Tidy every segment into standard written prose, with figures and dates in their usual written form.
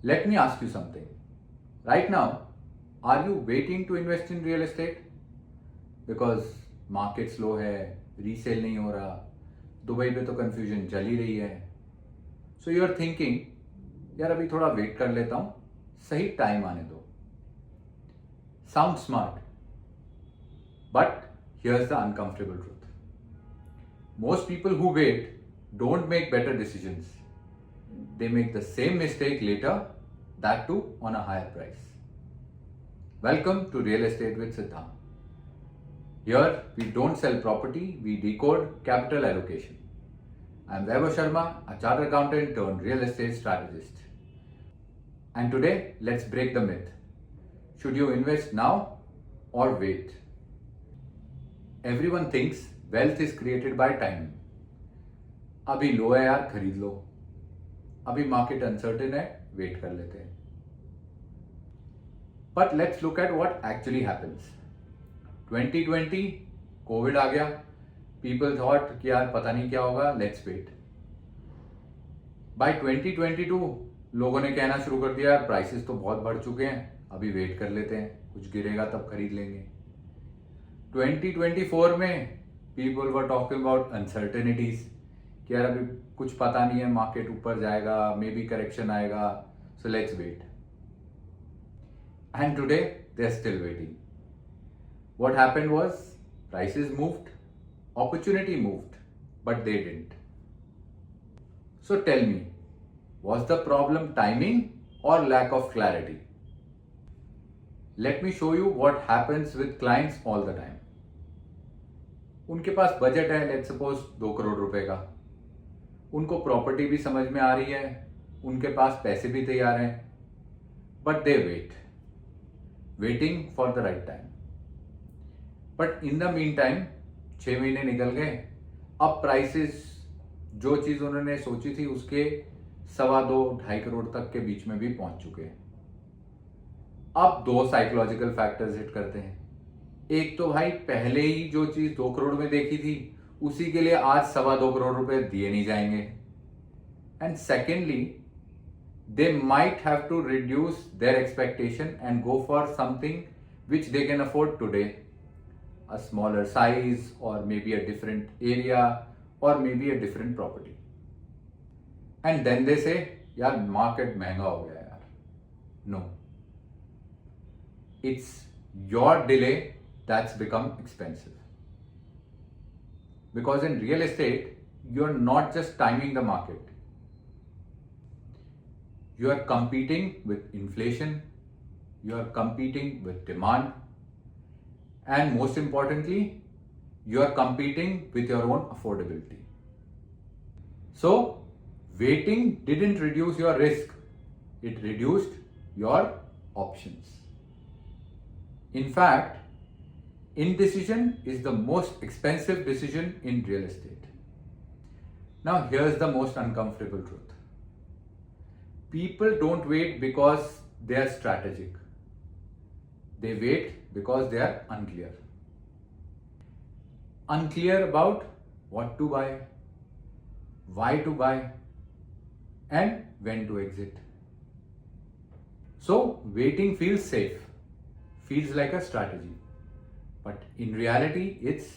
Let me ask you something. Right now, are you waiting to invest in real estate? Because market slow है, resale नहीं हो रहा, Dubai पे तो confusion चल ही रही है. सो यू आर थिंकिंग यार अभी थोड़ा वेट कर लेता हूं, सही टाइम आने दो. Sound smart, but here's the uncomfortable truth. Most people who wait don't make better decisions. They make the same mistake later, that too on a higher price. Welcome to Real Estate with Siddhant. Here we don't sell property, we decode capital allocation. I'm Vaibhav Sharma, a chartered accountant turned real estate strategist. And today, let's break the myth. Should you invest now or wait? Everyone thinks wealth is created by timing. अभी लो है यार, खरीद लो. अभी market uncertain है, wait कर लेते हैं. But let's look at what actually happens. 2020 Covid आ गया. People thought कि यार पता नहीं क्या होगा, let's wait. By 2022 लोगों ने कहना शुरू कर दिया प्राइसेस तो बहुत बढ़ चुके हैं, अभी वेट कर लेते हैं, कुछ गिरेगा तब खरीद लेंगे. 2024 में people were talking about uncertainties कि यार अभी कुछ पता नहीं है, मार्केट ऊपर जाएगा, मे बी करेक्शन आएगा, so let's wait. And today they are still waiting. What happened was prices moved, opportunity moved, but they didn't. So tell me, was the problem timing or lack of clarity? Let me show you what happens with clients all the time. उनके पास budget है, let's suppose 2 crore रुपए का. उनको property भी समझ में आ रही है, उनके पास पैसे भी तैयार हैं, but they waiting for the right time. But in the mean time 6 महीने निकल गए. अब प्राइसेस जो चीज उन्होंने सोची थी उसके 2.25-2.5 करोड़ तक के बीच में भी पहुंच चुके हैं. अब 2 साइकोलॉजिकल फैक्टर्स हिट करते हैं. एक तो भाई पहले ही जो चीज 2 करोड़ में देखी थी उसी के लिए आज 2.25 करोड़ रुपए दिए नहीं जाएंगे. And secondly they might have to reduce their expectation and go for something which they can afford today. A smaller size or maybe a different area or maybe a different property. And then they say, यार market महंगा हो गया यार. No. It's your delay that's become expensive. Because in real estate, you're not just timing the market. You are competing with inflation. You are competing with demand. And most importantly, you are competing with your own affordability. So, waiting didn't reduce your risk, it reduced your options. In fact, indecision is the most expensive decision in real estate. Now, here's the most uncomfortable truth. People don't wait because they are strategic. They wait because they are unclear. Unclear about what to buy, why to buy, and when to exit. So, waiting feels safe, feels like a strategy. But in reality, it's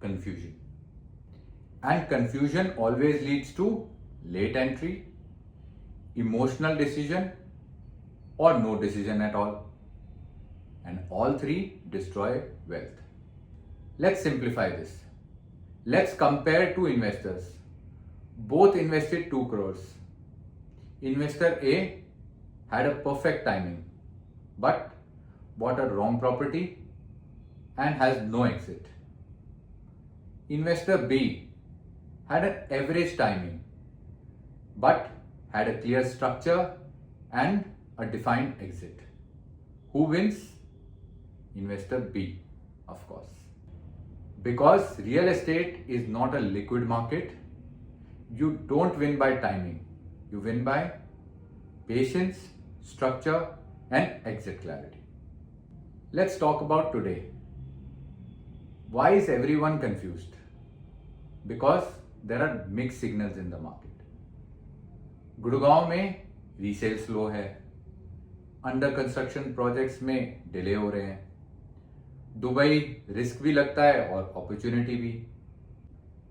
confusion. And confusion always leads to late entry, emotional decision, or no decision at all. And all three destroy wealth. Let's simplify this. Let's compare two investors. Both invested 2 crores. Investor A had a perfect timing, but bought a wrong property and has no exit. Investor B had an average timing, but had a clear structure and a defined exit. Who wins? Investor B, of course. Because real estate is not a liquid market, you don't win by timing. You win by patience, structure, and exit clarity. Let's talk about today. Why is everyone confused? Because there are mixed signals in the market. Gurgaon में resale slow है, under construction projects में delay हो रहे हैं, Dubai risk भी लगता है और अपॉर्चुनिटी भी.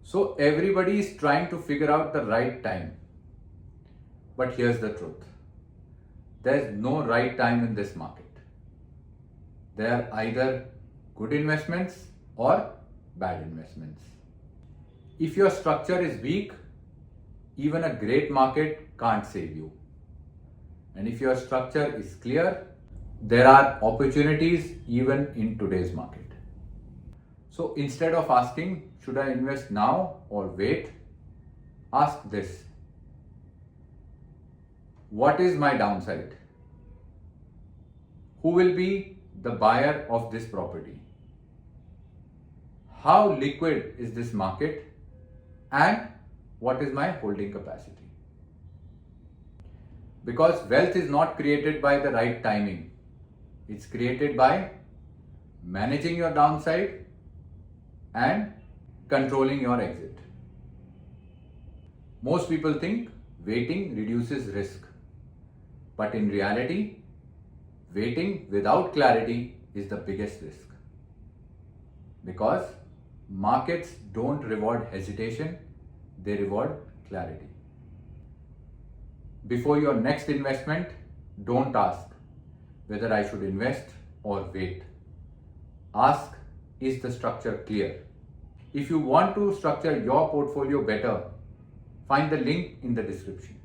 So everybody is trying to figure out the right time. But here's the truth, there is no right time in this market. They are either good investments or bad investments. If your structure is weak, even a great market can't save you. And if your structure is clear, there are opportunities even in today's market. So instead of asking, should I invest now or wait? Ask this: what is my downside? Who will be the buyer of this property? How liquid is this market? And what is my holding capacity? Because wealth is not created by the right timing. It's created by managing your downside and controlling your exit. Most people think waiting reduces risk. But in reality, waiting without clarity is the biggest risk. Because markets don't reward hesitation, they reward clarity. Before your next investment, don't ask whether I should invest or wait. Ask, is the structure clear? If you want to structure your portfolio better, find the link in the description.